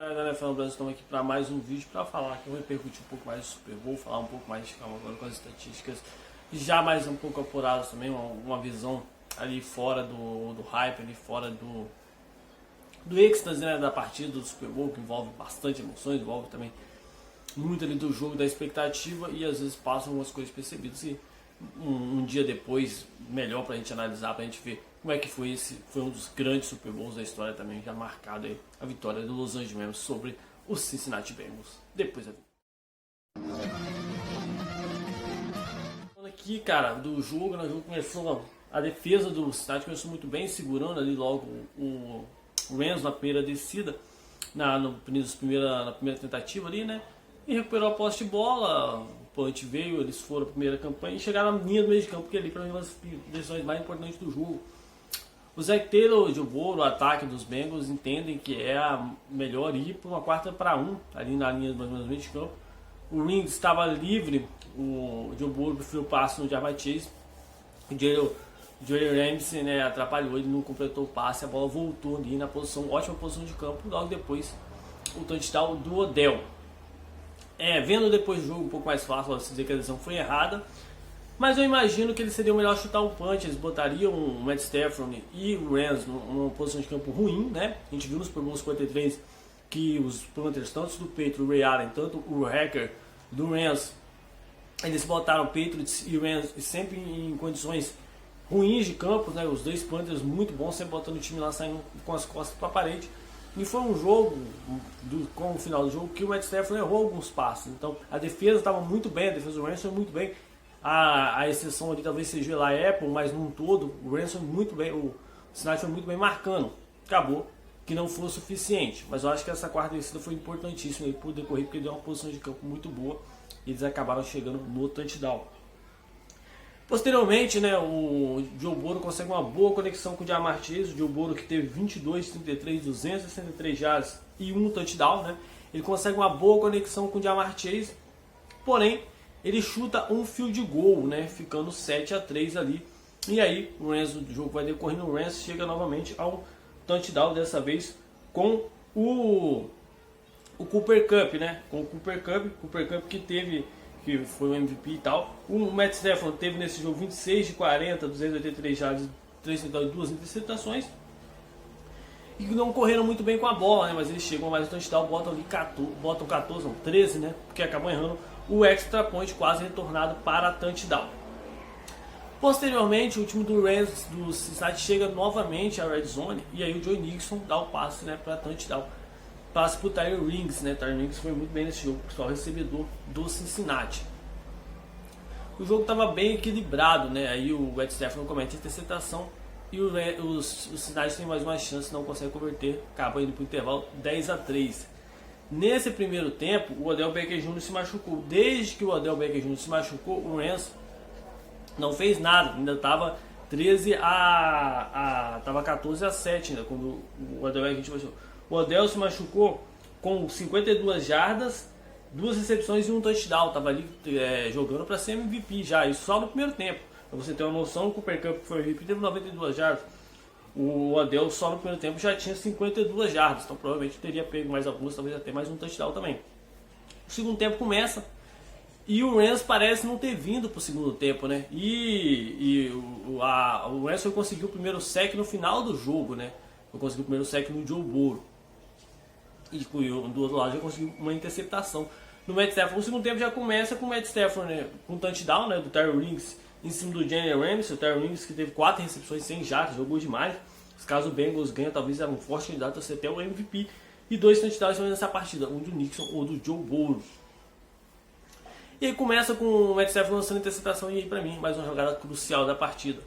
Galera, Brasil, estamos aqui para mais um vídeo para falar que eu vou repercutir um pouco mais do Super Bowl, falar um pouco mais de calma agora com as estatísticas já mais um pouco apuradas também, uma visão ali fora do hype, ali fora do êxtase, né, da partida do Super Bowl, que envolve bastante emoções, envolve também muito ali do jogo, da expectativa, e às vezes passam algumas coisas percebidas e um dia depois melhor para a gente analisar, para a gente ver como é que foi foi um dos grandes Super Bowls da história também, já marcado aí a vitória do Los Angeles Rams sobre os Cincinnati Bengals. Depois a falando aqui, cara, do jogo, né, o jogo começou, a defesa do Cincinnati começou muito bem, segurando ali logo o Rams na primeira descida, na primeira tentativa ali, né, e recuperou a posse de bola. O punch veio, eles foram a primeira campanha e chegaram na linha do meio de campo, que ali para mim é uma das decisões mais importantes do jogo. O Zac Taylor, o Joe Burrow, o ataque dos Bengals entendem que é a melhor ir para uma 4-1 ali na linha do meio de campo. O Rings estava livre, o Joe Burrow preferiu o passe no Ja'Marr Chase. O Jalen Ramsey, né, atrapalhou, ele não completou o passe, a bola voltou ali na posição, ótima posição de campo. Logo depois o touchdown do Odell. Vendo depois do jogo um pouco mais fácil dizer que a decisão foi errada, mas eu imagino que eles seriam melhor chutar um punch, eles botariam o Matt Stafford e o Rams numa posição de campo ruim, né? A gente viu nos Super Bowl 53 que os Panthers, tanto do Patriots, o Ray Allen, tanto o Hacker do Rams, eles botaram o Patriots e o Rams sempre em condições ruins de campo, né? Os dois Panthers muito bons, sempre botando o time lá saindo com as costas para a parede. E foi um jogo, com o final do jogo, que o Matt Stafford errou alguns passes. Então a defesa estava muito bem, a defesa do Rams foi muito bem. A exceção ali talvez seja lá a Apple, mas num todo o Rams foi muito bem, o Cincinnati foi muito bem marcando. Acabou que não foi o suficiente, mas eu acho que essa quarta descida foi importantíssima por decorrer, porque deu uma posição de campo muito boa e eles acabaram chegando no touchdown. Posteriormente, né, o Joe Burrow consegue uma boa conexão com o Ja'Marr Chase. O Joe Burrow, que teve 22, 33, 263 yards e um touchdown, né, ele consegue uma boa conexão com o Ja'Marr Chase, porém ele chuta um field goal, né, ficando 7-3 ali. E aí o jogo vai decorrendo, o Rams chega novamente ao touchdown, dessa vez com o Cooper Kupp, né, com o Cooper Kupp que foi o MVP e tal. O Matt Stafford teve nesse jogo 26 de 40, 283 jardas, 3 touchdowns e 2 interceptações. E não correram muito bem com a bola, né? Mas eles chegam mais no touchdown, botam 14, não, 13, né? Porque acabam errando o extra point, quase retornado para touchdown. Posteriormente, o time do Rams do Cincinnati chega novamente à red zone e aí o Joe Nixon dá o passe, né, para touchdown. Passe para o Tyler Rings, né? Tyler Rings foi muito bem nesse jogo, pessoal, recebedor do Cincinnati. O jogo estava bem equilibrado, né? Aí o Matt Stafford não comete interceptação e o Cincinnati tem mais uma chance, não consegue converter, acaba indo para o intervalo 10-3. Nesse primeiro tempo, o Odell Beckham Jr. se machucou. Desde que o Odell Beckham Jr. se machucou, o Rams não fez nada, ainda estava 14-7 ainda quando o Odell Beckham Jr. machucou. O Odell se machucou com 52 jardas, 2 recepções e um touchdown. Estava ali jogando para ser MVP já, isso só no primeiro tempo. Para você ter uma noção, o Cooper Kupp, que foi MVP, teve 92 jardas. O Odell só no primeiro tempo já tinha 52 jardas, então provavelmente teria pego mais algumas, talvez até mais um touchdown também. O segundo tempo começa e o Rams parece não ter vindo para o segundo tempo, né? O Rams conseguiu o primeiro sack no final do jogo, né? Conseguiu o primeiro sack no Joe Burrow. E do outro lado já conseguiu uma interceptação no Matt Stafford. O segundo tempo já começa com o Matt Stafford, né, com um touchdown, né, do Tyler Rings em cima do Jalen Ramsey. O Tyler Rings, que teve 4 recepções sem jardas, jogou demais. Se caso o Bengals ganha, talvez era um forte candidato a ser até o MVP. E 2 touchdowns nessa partida, um do Nixon ou do Joe Burrow. E aí começa com o Matt Stafford lançando interceptação, e aí pra mim mais uma jogada crucial da partida.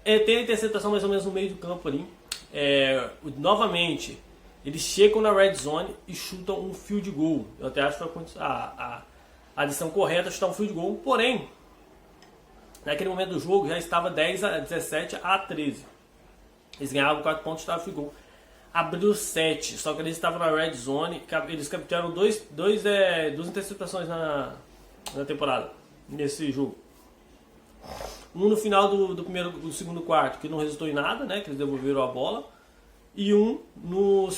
Tem a interceptação mais ou menos no meio do campo ali. Novamente eles chegam na red zone e chutam um field goal. Eu até acho que foi a decisão correta, chutar um field goal. Porém, naquele momento do jogo já estava 17-13. Eles ganhavam 4 pontos, estava field goal. Abriu 7, só que eles estavam na red zone. Eles capturaram duas interceptações na temporada, nesse jogo. Um no final do segundo quarto, que não resultou em nada, né? Que eles devolveram a bola. e um no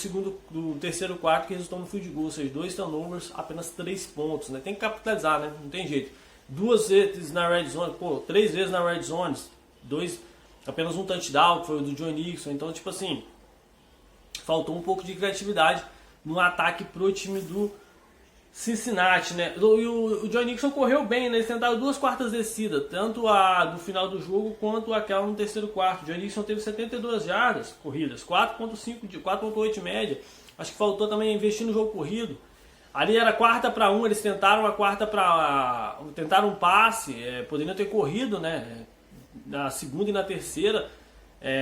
terceiro quarto que resultou no field goal, ou seja, 2 turnovers, apenas 3 pontos, né? Tem que capitalizar, né? Não tem jeito. 2 vezes na red zone, 3 vezes na red zone, apenas um touchdown, que foi o do Joe Mixon. Então, tipo assim, faltou um pouco de criatividade no ataque pro time do Cincinnati, né? E o Joe Mixon correu bem, né? Eles tentaram 2 quartas descidas, tanto a do final do jogo quanto aquela no terceiro quarto. O Joe Mixon teve 72 jardas corridas, 4.8 de média. Acho que faltou também investir no jogo corrido. Ali era 4ª para 1, eles tentaram tentaram um passe, poderiam ter corrido, né? Na segunda e na terceira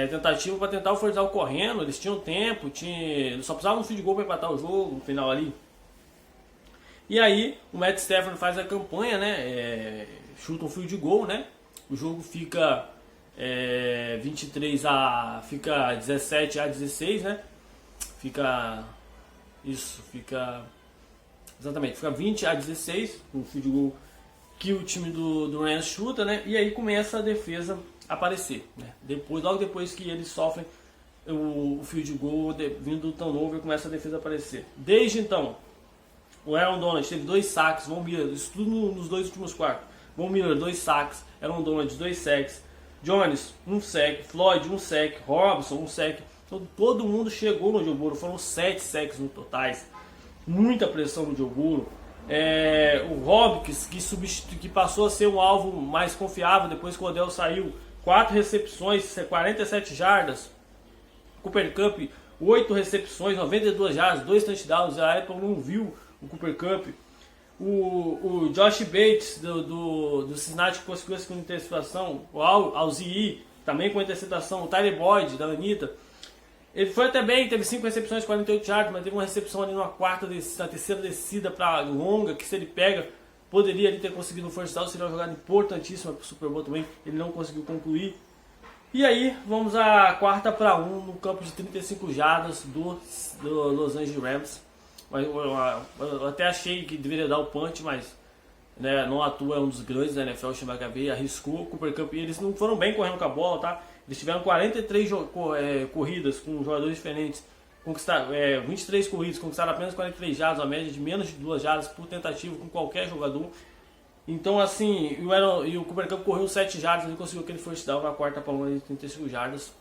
tentativa para tentar o first down correndo. Eles tinham tempo, eles só precisavam um field goal para empatar o jogo no final ali. E aí o Matt Stafford faz a campanha, né? Chuta um field goal, né? O jogo fica 17 a 16, né? Fica 20 a 16, com o field goal que o time do Rams chuta, né? E aí começa a defesa a aparecer, né? Logo depois que eles sofrem o field goal vindo do turnover, começa a defesa a aparecer. Desde então, o Aaron Donald teve 2 sacks, Von Miller, isso tudo nos 2 últimos quartos. Von Miller, 2 sacks, Aaron Donald, 2 sacks, Jones, 1 sack, Floyd, 1 sack, Robson, 1 sack. Então, todo mundo chegou no Joe Burrow, foram 7 sacks no totais. Muita pressão no Joe Burrow. O Hopkins, que passou a ser um alvo mais confiável depois que o Odell saiu, 4 recepções, 47 jardas. Cooper Kupp, 8 recepções, 92 jardas, 2 touchdowns. A Apple não viu o Cooper Kupp. O Josh Bates do Cincinnati conseguiu essa interceptação. O Alzii também com interceptação. O Tyler Boyd da Anitta. Ele foi até bem, teve 5 recepções, 48 yards, mas teve uma recepção ali na terceira descida para longa, que se ele pega, poderia ali ter conseguido um first down, seria uma jogada importantíssima para o Super Bowl também, ele não conseguiu concluir. E aí, vamos a 4ª para 1 no campo de 35 jardas do Los Angeles Rams. Eu até achei que deveria dar o punch, mas né, não atua, é um dos grandes da NFL, o Chimacabé arriscou o Cooper Kupp, e eles não foram bem correndo com a bola, tá? Eles tiveram 43 corridas com jogadores diferentes, 23 corridas, conquistaram apenas 43 jardas, uma média de menos de 2 jardas por tentativa com qualquer jogador. Então assim, o Cooper Kupp correu 7 jardas, ele conseguiu aquele first down na 4ª para 1 de 35 jardas.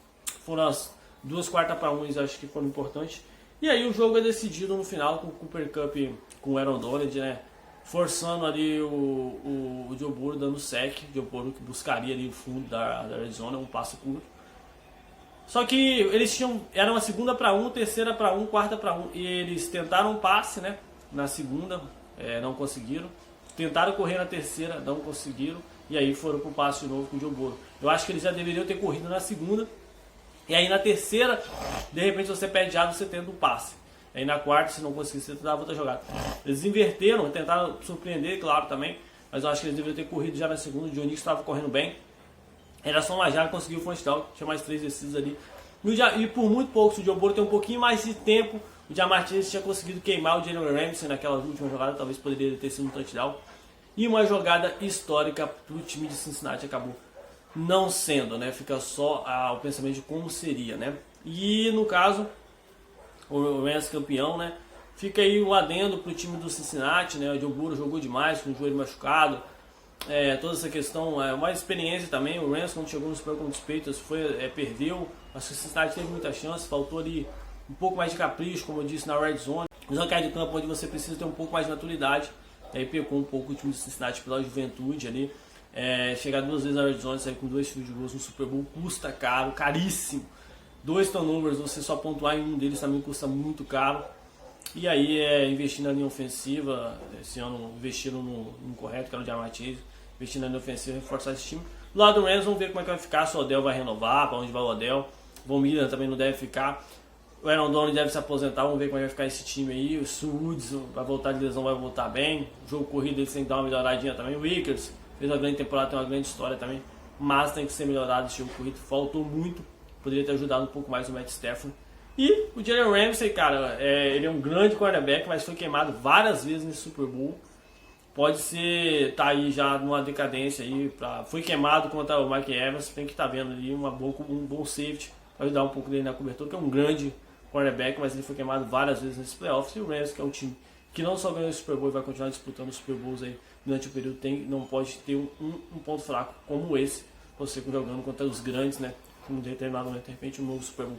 Foram as 2 4ª para 1, acho que foram importantes. E aí o jogo é decidido no final com o Cooper Kupp, com o Aaron Donald, né? Forçando ali o Joe Burrow dando sec, o Joe Burrow que buscaria ali o fundo da Arizona, um passo curto. Só que eles era uma 2ª para 1, 3ª para 1, 4ª para 1, e eles tentaram um passe, né, na segunda, não conseguiram. Tentaram correr na terceira, não conseguiram, e aí foram pro passe de novo com o Joe Burrow. Eu acho que eles já deveriam ter corrido na segunda, e aí na terceira, de repente você perde jardas, você tenta um passe. Aí na 4ª, se não conseguisse, você dava outra jogada. Eles inverteram, tentaram surpreender, claro, também. Mas eu acho que eles deveriam ter corrido já na segunda. O Joe Mixon estava correndo bem. Era só uma jarda, conseguiu o first down. Tinha mais 3 descidas ali. E por muito pouco, se o Joe Burrow tem um pouquinho mais de tempo, o Ja'Marr Chase tinha conseguido queimar o Jalen Ramsey naquela última jogada. Talvez poderia ter sido um touchdown. E uma jogada histórica para o time de Cincinnati acabou não sendo, né? Fica só o pensamento de como seria, né? E no caso, o Rams campeão, né? Fica aí um adendo pro time do Cincinnati, né? O Joe Burrow jogou demais com o joelho machucado. Toda essa questão, uma experiência também. O Rams, quando chegou no Super Bowl contra os Patriots, perdeu. Acho que o Cincinnati teve muita chance, faltou ali um pouco mais de capricho, como eu disse, na red zone. Os locais de campo onde você precisa ter um pouco mais de maturidade. Aí pecou um pouco o time do Cincinnati pela juventude ali. Chegar 2 vezes na red zone, sair com 2 field goals no Super Bowl custa caro, caríssimo. 2 turnovers, você só pontuar em um deles também custa muito caro. E aí investir na linha ofensiva, esse ano investiram no correto, que era o Ja'Marr Chase, investir na linha ofensiva, reforçar esse time. Do lado do Rams, vamos ver como é que vai ficar, se o Odell vai renovar, para onde vai o Odell. Von Miller também não deve ficar. O Aaron Donald deve se aposentar, vamos ver como é que vai ficar esse time aí. O Woods vai voltar de lesão, vai voltar bem. O jogo corrido eles têm que dar uma melhoradinha também. O Wickers fez uma grande temporada, tem uma grande história também, mas tem que ser melhorado esse jogo corrido, faltou muito. Poderia ter ajudado um pouco mais o Matt Stafford. E o Jalen Ramsey, cara, ele é um grande quarterback, mas foi queimado várias vezes nesse Super Bowl. Pode ser, tá aí já numa decadência aí. Foi queimado contra o Mike Evans, tem que estar vendo ali um bom safety para ajudar um pouco dele na cobertura, que é um grande quarterback, mas ele foi queimado várias vezes nesses playoffs. E o Rams, que é um time que não só ganhou o Super Bowl e vai continuar disputando os Super Bowls aí durante o período, não pode ter um ponto fraco como esse, você jogando contra os grandes, né? Em determinado momento, de repente, um novo Super Bowl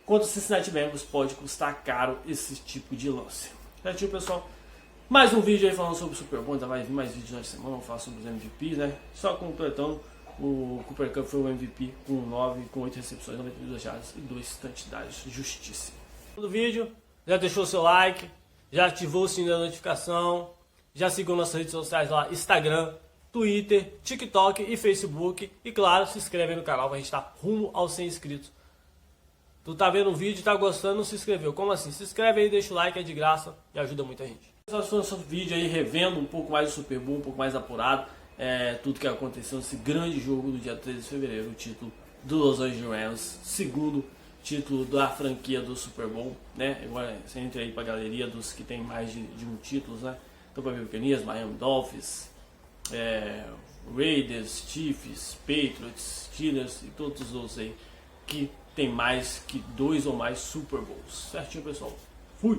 contra o Cincinnati Bengals pode custar caro esse tipo de lance. Certinho, pessoal? Mais um vídeo aí falando sobre o Super Bowl, ainda vai vir mais vídeos durante a semana, vamos falar sobre os MVPs, né? Só completando, o Cooper Kupp foi o MVP com 9, com 8 recepções, 92 jardas e 2 touchdowns. Justiça. No vídeo, já deixou seu like, já ativou o sininho da notificação, já seguiu nossas redes sociais lá, Instagram, Twitter, TikTok e Facebook. E claro, se inscreve aí no canal, a gente tá rumo aos 100 inscritos. Tu tá vendo o vídeo, tá gostando, não se inscreveu. Como assim? Se inscreve aí, deixa o like, é de graça e ajuda muita gente. Esse foi o nosso vídeo aí, revendo um pouco mais do Super Bowl, um pouco mais apurado. Tudo que aconteceu nesse grande jogo do dia 13 de fevereiro, o título do Los Angeles Rams, segundo título da franquia do Super Bowl, né? Agora você entra aí pra galeria dos que tem mais de um título, né? Então para Buccaneers, Miami Dolphins, Raiders, Chiefs, Patriots, Steelers e todos os outros aí que tem mais que 2 ou mais Super Bowls. Certinho, pessoal? Fui!